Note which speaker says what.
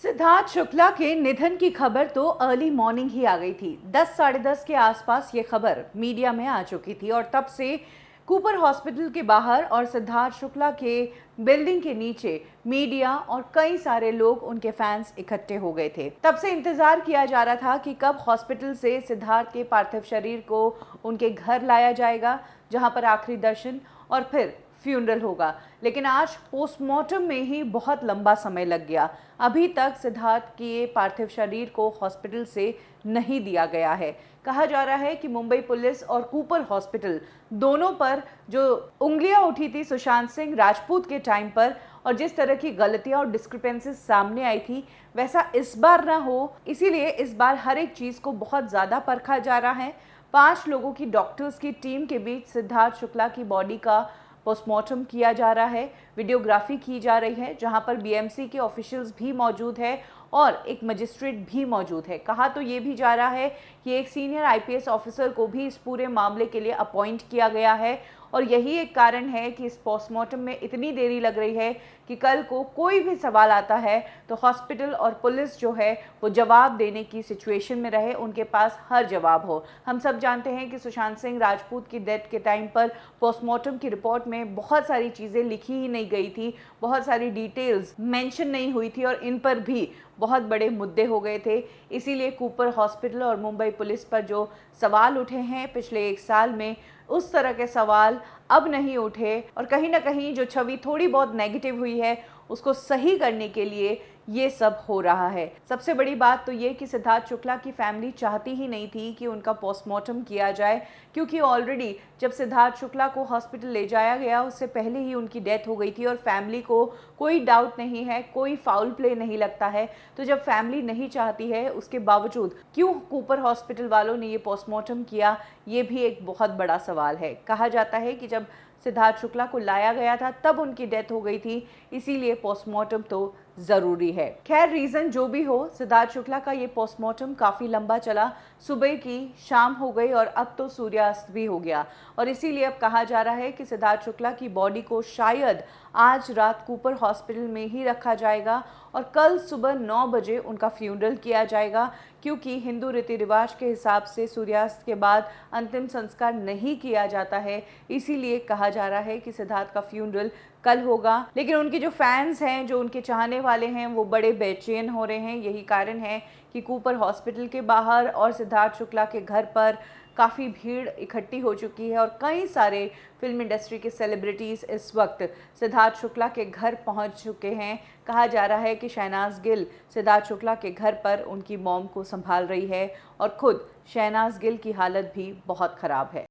Speaker 1: सिद्धार्थ शुक्ला के निधन की खबर तो अर्ली मॉर्निंग ही आ गई थी। 10 साढ़े 10 के आसपास ये खबर मीडिया में आ चुकी थी और तब से कूपर हॉस्पिटल के बाहर और सिद्धार्थ शुक्ला के बिल्डिंग के नीचे मीडिया और कई सारे लोग, उनके फैंस इकट्ठे हो गए थे। तब से इंतजार किया जा रहा था कि कब हॉस्पिटल से सिद्धार्थ के पार्थिव शरीर को उनके घर लाया जाएगा, जहां पर आखिरी दर्शन और फिर फ्यूनरल होगा। लेकिन आज पोस्टमार्टम में ही बहुत लंबा समय लग गया। अभी तक सिद्धार्थ के पार्थिव शरीर को हॉस्पिटल से नहीं दिया गया है। कहा जा रहा है कि मुंबई पुलिस और कूपर हॉस्पिटल दोनों पर जो उंगलियां उठी थी सुशांत सिंह राजपूत के टाइम पर, और जिस तरह की गलतियां और डिस्क्रिपेंसीज सामने आई थी, वैसा इस बार ना हो, इसीलिए इस बार हर एक चीज को बहुत ज्यादा परखा जा रहा है। 5 लोगों की डॉक्टर्स की टीम के बीच सिद्धार्थ शुक्ला की बॉडी का पोस्टमार्टम किया जा रहा है, वीडियोग्राफी की जा रही है, जहां पर बीएमसी के ऑफिशियल्स भी मौजूद है और एक मजिस्ट्रेट भी मौजूद है। कहा तो ये भी जा रहा है कि एक सीनियर आईपीएस ऑफिसर को भी इस पूरे मामले के लिए अपॉइंट किया गया है और यही एक कारण है कि इस पोस्टमार्टम में इतनी देरी लग रही है कि कल को कोई भी सवाल आता है तो हॉस्पिटल और पुलिस जो है वो जवाब देने की सिचुएशन में रहे, उनके पास हर जवाब हो। हम सब जानते हैं कि सुशांत सिंह राजपूत की डेथ के टाइम पर पोस्टमार्टम की रिपोर्ट में बहुत सारी चीज़ें लिखी ही नहीं गई थी, बहुत सारी डिटेल्स मेंशन नहीं हुई थी और इन पर भी बहुत बड़े मुद्दे हो गए थे। इसीलिए कूपर हॉस्पिटल और मुंबई पुलिस पर जो सवाल उठे हैं पिछले 1 साल में, उस तरह के सवाल अब नहीं उठे और कहीं ना कहीं जो छवि थोड़ी बहुत नेगेटिव हुई है उसको सही करने के लिए ये सब हो रहा है। सबसे बड़ी बात तो ये कि सिद्धार्थ शुक्ला की फैमिली चाहती ही नहीं थी कि उनका पोस्टमार्टम किया जाए, क्योंकि ऑलरेडी जब सिद्धार्थ शुक्ला को हॉस्पिटल ले जाया गया उससे पहले ही उनकी डेथ हो गई थी और फैमिली को कोई डाउट नहीं है, कोई फाउल प्ले नहीं लगता है। तो जब फैमिली नहीं चाहती है, उसके बावजूद क्यों कूपर हॉस्पिटल वालों ने ये पोस्टमार्टम किया, ये भी एक बहुत बड़ा सवाल है। कहा जाता है कि जब सिद्धार्थ शुक्ला को लाया गया था तब उनकी डेथ हो गई थी, इसीलिए पोस्टमार्टम तो जरूरी है। खैर, रीजन जो भी हो, सिद्धार्थ शुक्ला का ये पोस्टमार्टम काफी लंबा चला, सुबह की शाम हो गई और अब तो सूर्यास्त भी हो गया और इसीलिए अब कहा जा रहा है कि सिद्धार्थ शुक्ला की बॉडी को शायद आज रात कूपर हॉस्पिटल में ही रखा जाएगा और कल सुबह 9 बजे उनका फ्यूनरल किया जाएगा, क्योंकि हिंदू रीति रिवाज के हिसाब से सूर्यास्त के बाद अंतिम संस्कार नहीं किया जाता है। इसीलिए कहा जा रहा है कि सिद्धार्थ का फ्यूनरल कल होगा। लेकिन उनके जो फैंस हैं, जो उनके चाहने वाले हैं, वो बड़े बेचैन हो रहे हैं। यही कारण है कि कूपर हॉस्पिटल के बाहर और सिद्धार्थ शुक्ला के घर पर काफ़ी भीड़ इकट्ठी हो चुकी है और कई सारे फिल्म इंडस्ट्री के सेलिब्रिटीज़ इस वक्त सिद्धार्थ शुक्ला के घर पहुंच चुके हैं। कहा जा रहा है कि शहनाज गिल सिद्धार्थ शुक्ला के घर पर उनकी मॉम को संभाल रही है और खुद शहनाज गिल की हालत भी बहुत ख़राब है।